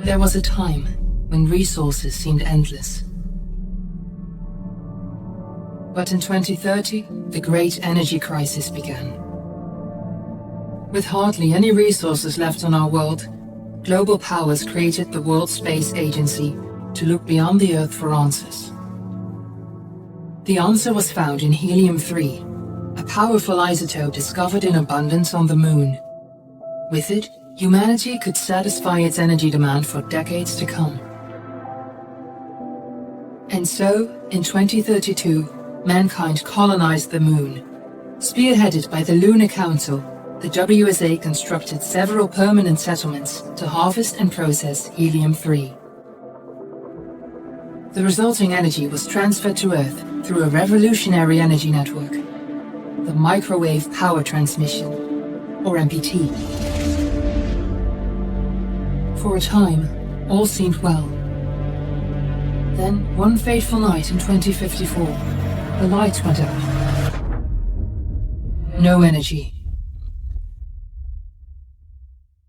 There was a time when resources seemed endless. But in 2030, the great energy crisis began. With hardly any resources left on our world, global powers created the World Space Agency to look beyond the Earth for answers. The answer was found in helium-3, a powerful isotope discovered in abundance on the Moon. With it, humanity could satisfy its energy demand for decades to come. And so, in 2032, mankind colonized the Moon. Spearheaded by the Lunar Council, the WSA constructed several permanent settlements to harvest and process helium-3. The resulting energy was transferred to Earth through a revolutionary energy network, the Microwave Power Transmission, or MPT. For a time, all seemed well. Then, one fateful night in 2054, the lights went out. No energy.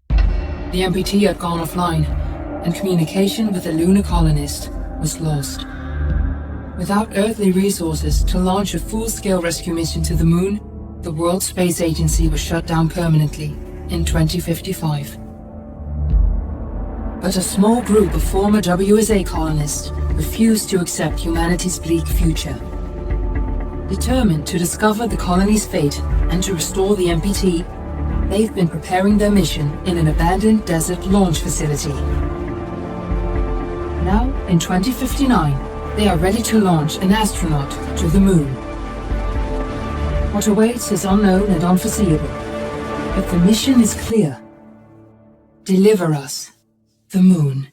The MPT had gone offline, and communication with the lunar colonist was lost. Without earthly resources to launch a full-scale rescue mission to the Moon, the World Space Agency was shut down permanently in 2055. But a small group of former WSA colonists refused to accept humanity's bleak future. Determined to discover the colony's fate and to restore the MPT, they've been preparing their mission in an abandoned desert launch facility. Now, in 2059, they are ready to launch an astronaut to the Moon. What awaits is unknown and unforeseeable, but the mission is clear. Deliver us the Moon.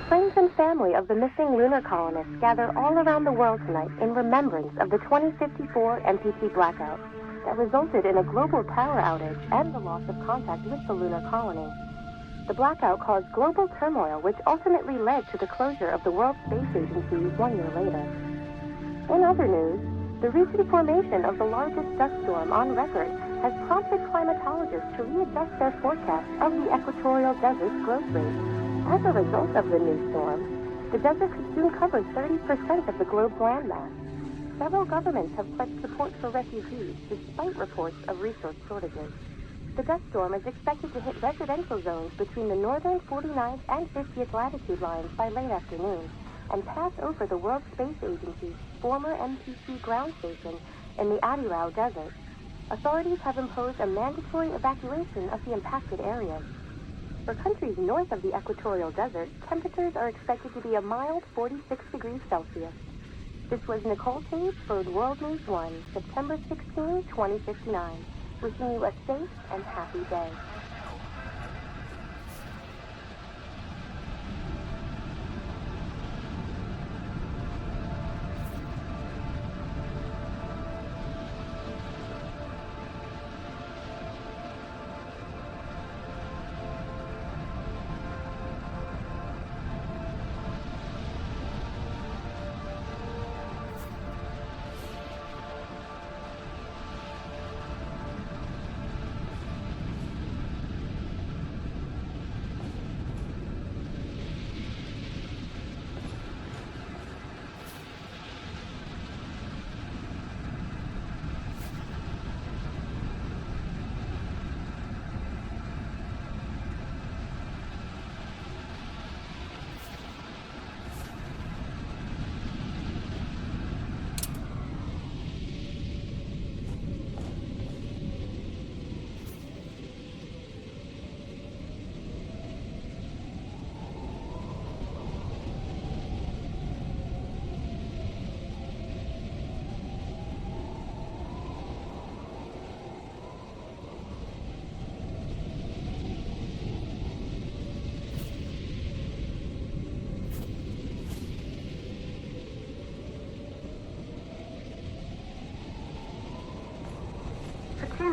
Friends and family of the missing lunar colonists gather all around the world tonight in remembrance of the 2054 MPT blackout that resulted in a global power outage and the loss of contact with the lunar colony. The blackout caused global turmoil, which ultimately led to the closure of the World Space Agency 1 year later. In other news, the recent formation of the largest dust storm on record has prompted climatologists to readjust their forecast of the equatorial desert's growth rate. As a result of the new storm, the desert could soon cover 30% of the globe's landmass. Several governments have pledged support for refugees, despite reports of resource shortages. The dust storm is expected to hit residential zones between the northern 49th and 50th latitude lines by late afternoon, and pass over the World Space Agency's former MPT ground station in the Adirau Desert. Authorities have imposed a mandatory evacuation of the impacted areas. For countries north of the equatorial desert, temperatures are expected to be a mild 46 degrees Celsius. This was Nicole Page for World News 1, September 16, 2059. Wishing you a safe and happy day.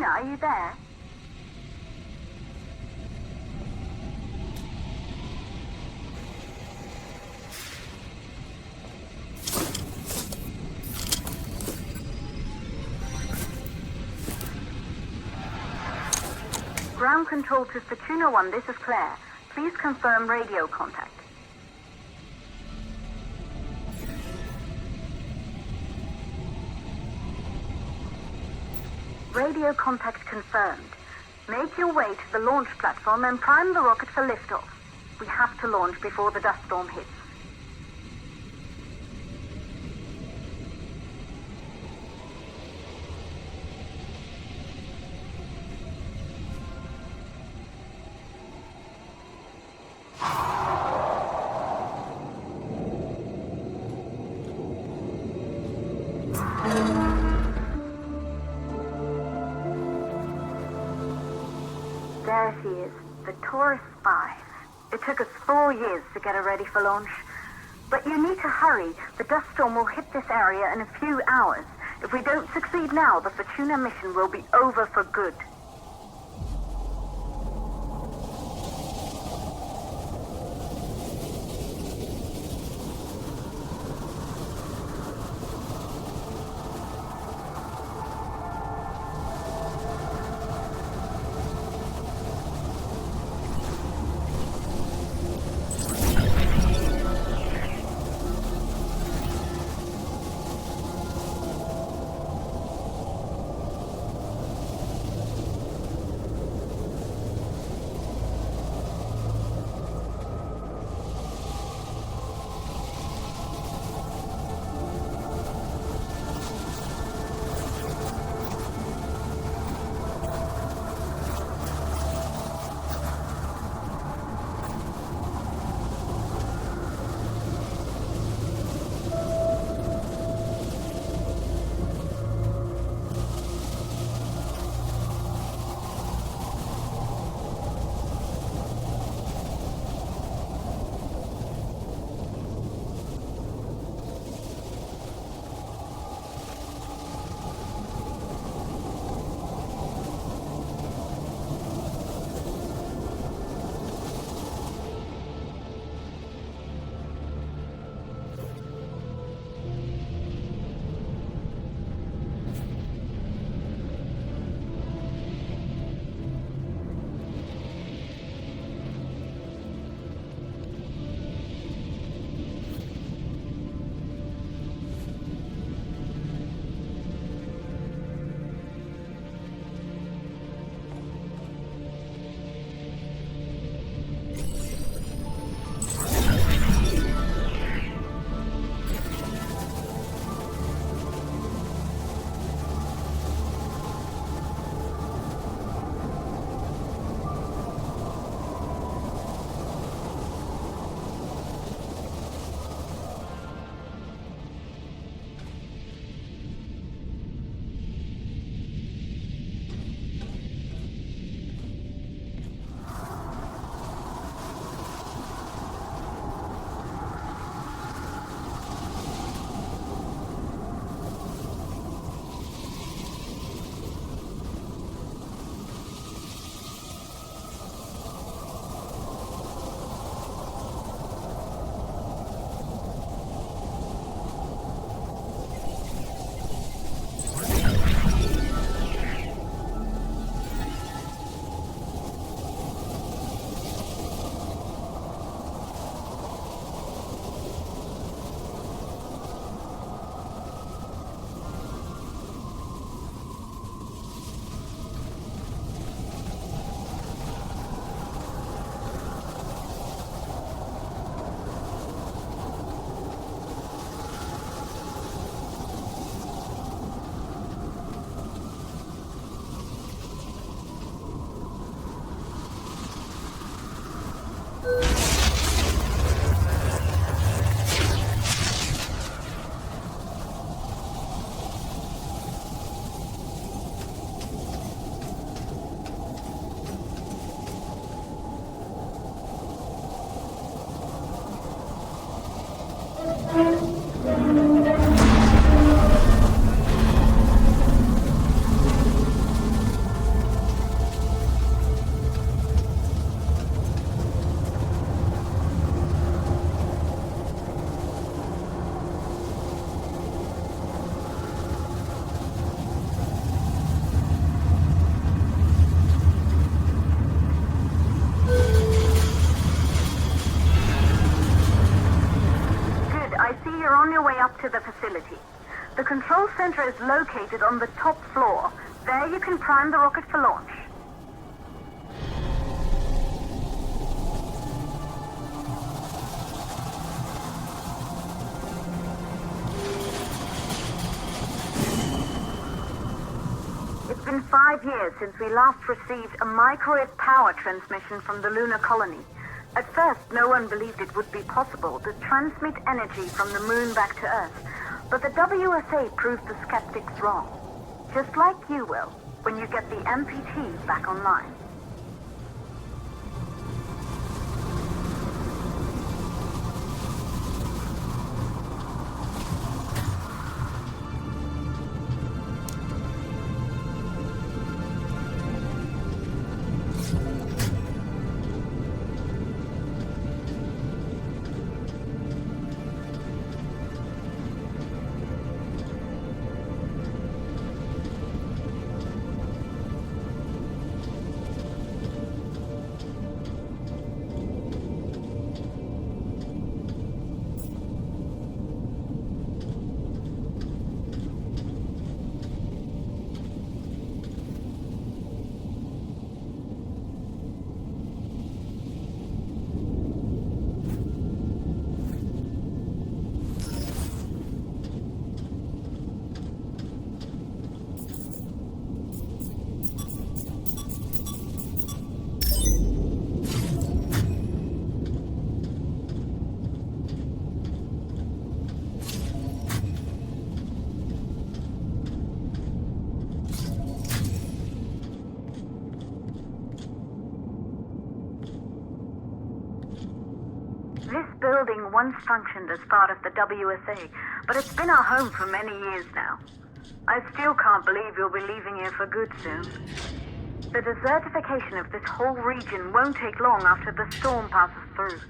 Luna, are you there? Ground control to Fortuna 1, this is Claire. Please confirm radio contact. Radio contact confirmed. Make your way to the launch platform and prime the rocket for liftoff. We have to launch before the dust storm hits. There she is, the Taurus 5. It took us 4 years to get her ready for launch. But you need to hurry. The dust storm will hit this area in a few hours. If we don't succeed now, the Fortuna mission will be over for good. is located on the top floor. There you can prime the rocket for launch. It's been 5 years since we last received a microwave power transmission from the lunar colony. At first, no one believed it would be possible to transmit energy from the moon back to Earth, but the WSA proved the skeptics wrong. Just like you will, when you get the MPT back online. This building once functioned as part of the WSA, but it's been our home for many years now. I still can't believe you'll be leaving here for good soon. The desertification of this whole region won't take long after the storm passes through.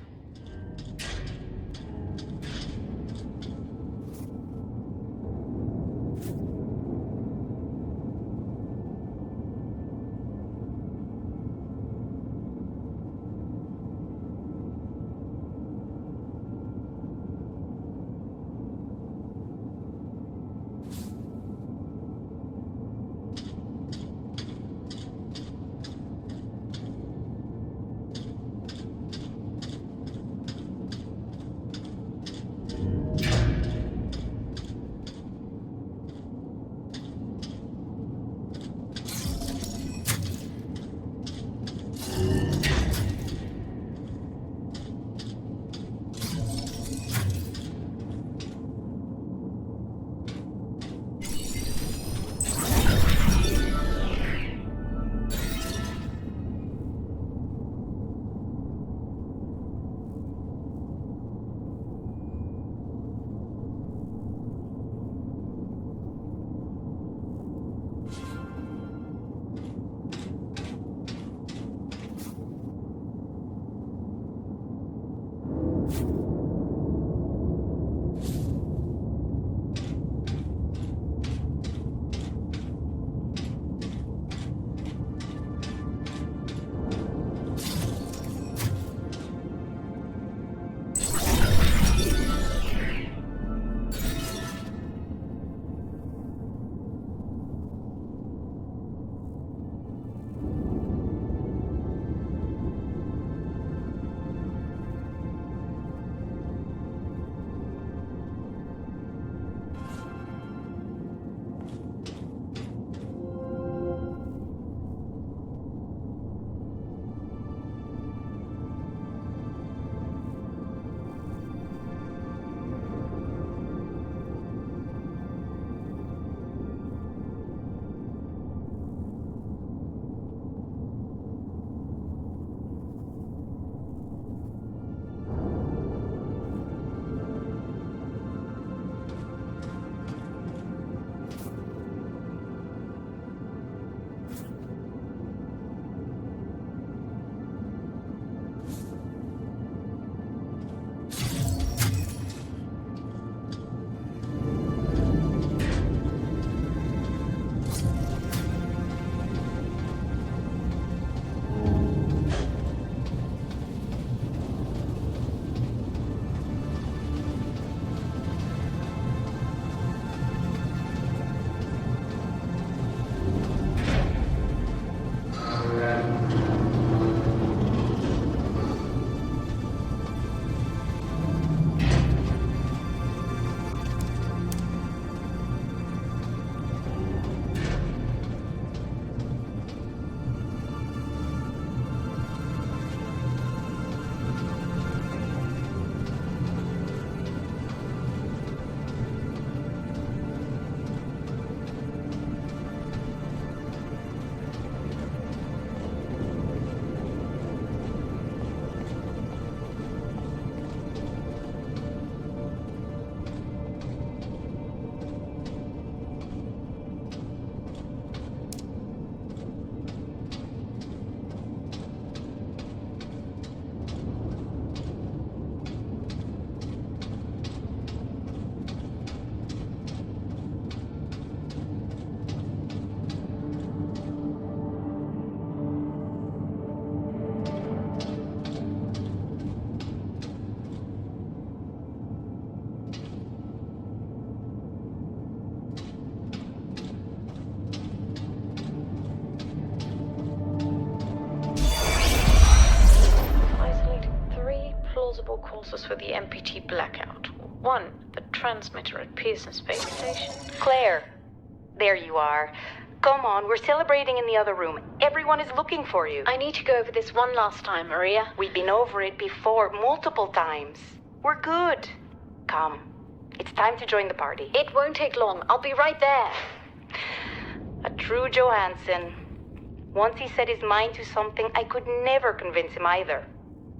four causes for the MPT blackout. 1, the transmitter at Pearson Space Station. Claire, there you are. Come on, we're celebrating in the other room. Everyone is looking for you. I need to go over this one last time, Maria. We've been over it before, multiple times. We're good. Come. It's time to join the party. It won't take long. I'll be right there. A true Johansson. Once he set his mind to something, I could never convince him either.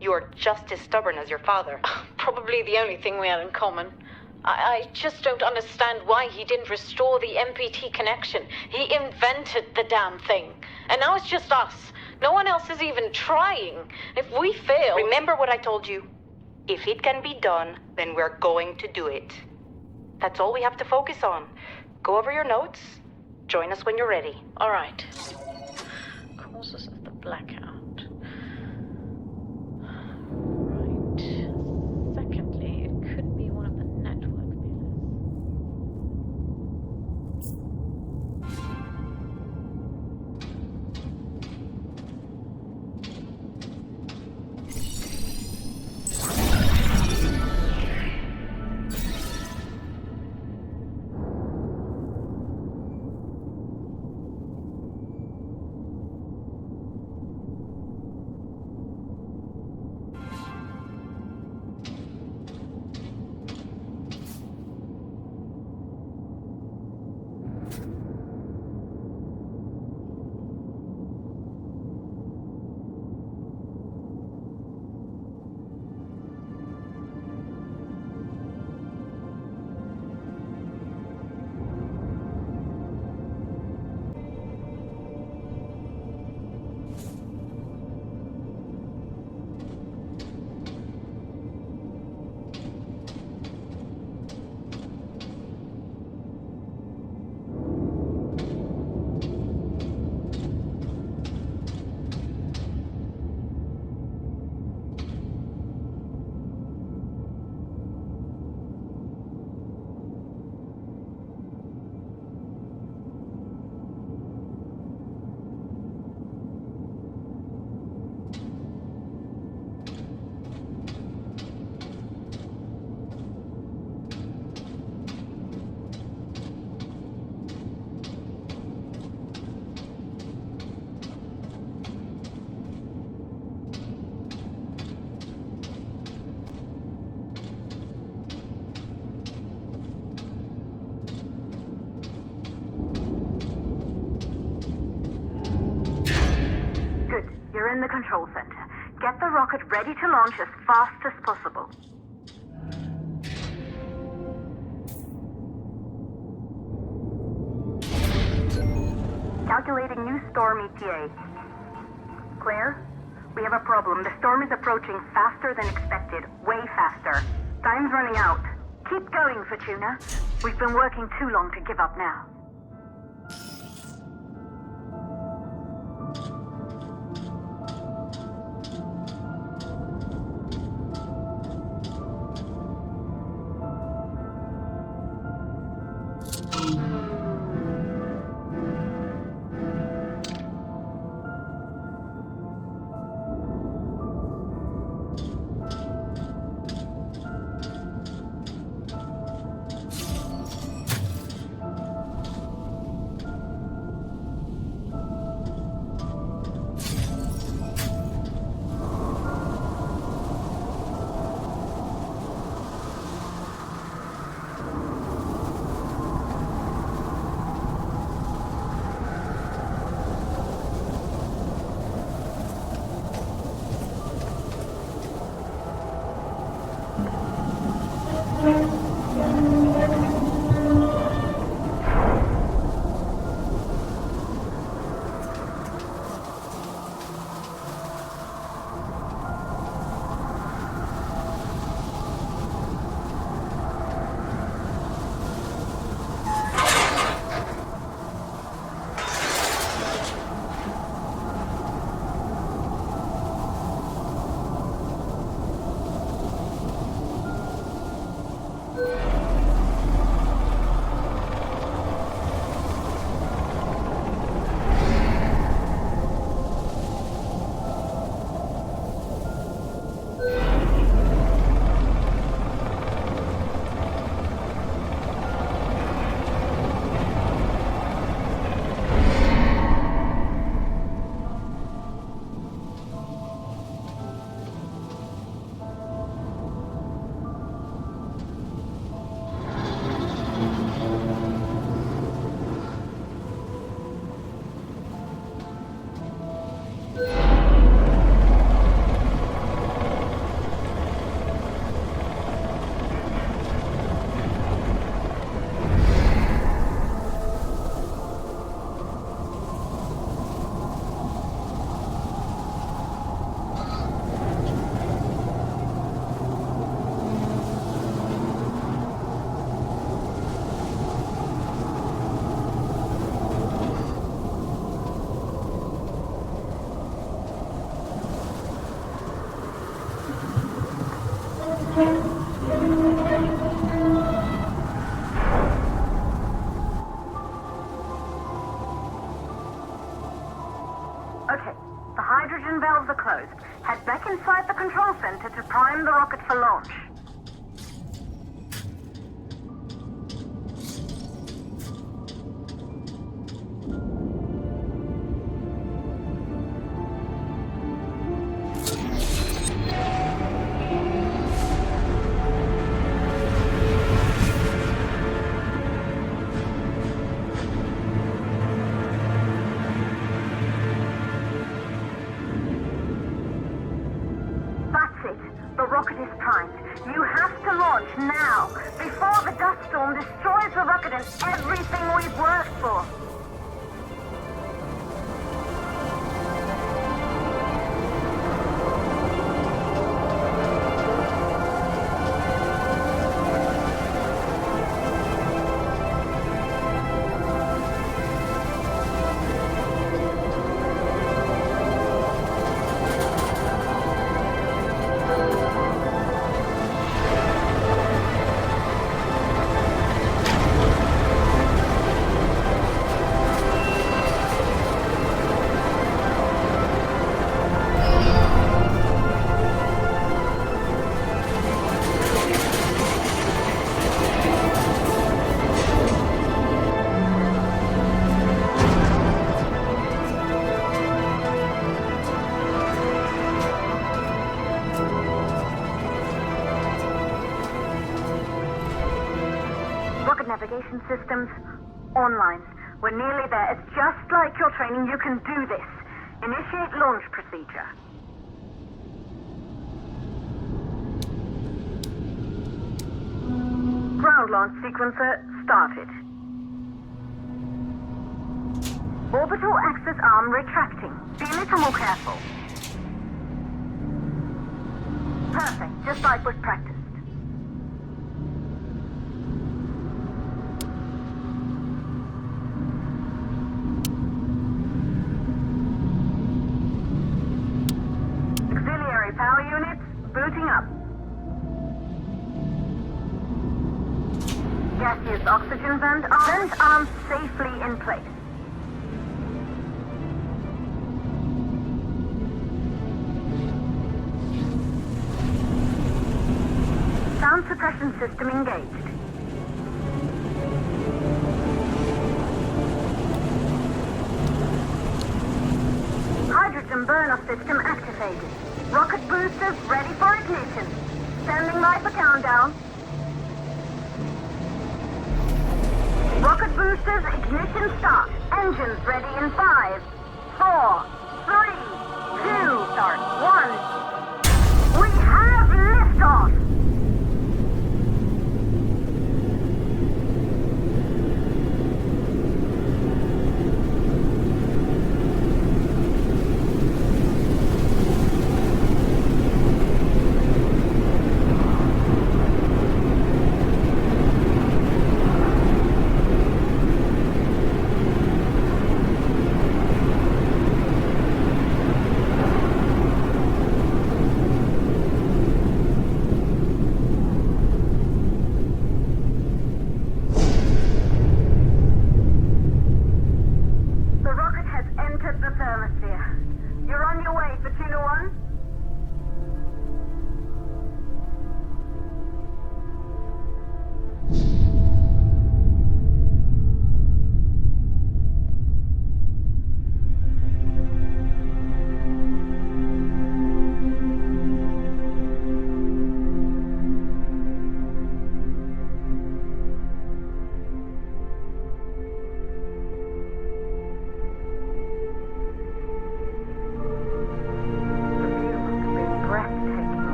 You're just as stubborn as your father. Probably the only thing we had in common. I just don't understand why he didn't restore the MPT connection. He invented the damn thing. And now it's just us. No one else is even trying. If we fail... Remember what I told you. If it can be done, then we're going to do it. That's all we have to focus on. Go over your notes. Join us when you're ready. All right. Causes of the blackout. Right. Secondly, it could be one of the network You're in the control center. Get the rocket ready to launch as fast as possible. Calculating new storm ETA. Claire, we have a problem. The storm is approaching faster than expected. Way faster. Time's running out. Keep going, Fortuna. We've been working too long to give up now. hydrogen valves are closed. Head back inside the control center to prime the rocket for launch. Now, before the dust storm destroys the rocket and everything we've worked for. Navigation systems online. We're nearly there. It's just like your training. You can do this. Initiate launch procedure. Ground launch sequencer started. Orbital axis arm retracting. Be a little more careful. Perfect, just like we've practiced. Power units booting up. Gaseous oxygen vent arms safely in place. Sound suppression system engaged. Hydrogen burn-off system activated. Rocket boosters ready for ignition. Standing by for countdown. Rocket boosters ignition start. Engines ready in 5, 4, 3, 2, start 1. We have liftoff!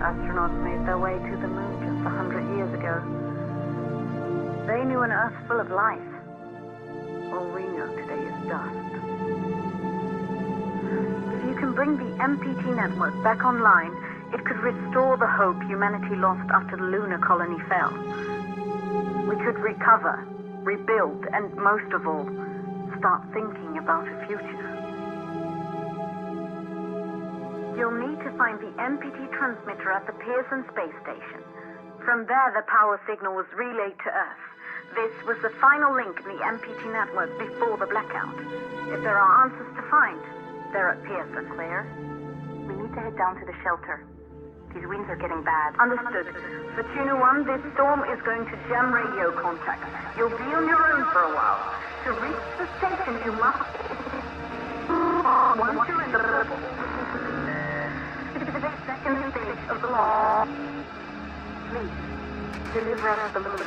Astronauts made their way to the moon just 100 years ago. They knew an Earth full of life. All we know today is dust. If you can bring the MPT network back online, it could restore the hope humanity lost after the lunar colony fell. We could recover, rebuild, and most of all, start thinking about a future. You'll need to find the MPT transmitter at the Pearson space station. From there, the power signal was relayed to Earth. This was the final link in the MPT network before the blackout. If there are answers to find, They're at Pierce, are clear. We need to head down to the shelter. These winds are getting bad. Understood. Fortuna 1, this storm is going to jam radio contact. You'll be on your own for a while. To reach the station, you must... Once you're in the purple... 62nd stage of the launch. Please, deliver us the moon.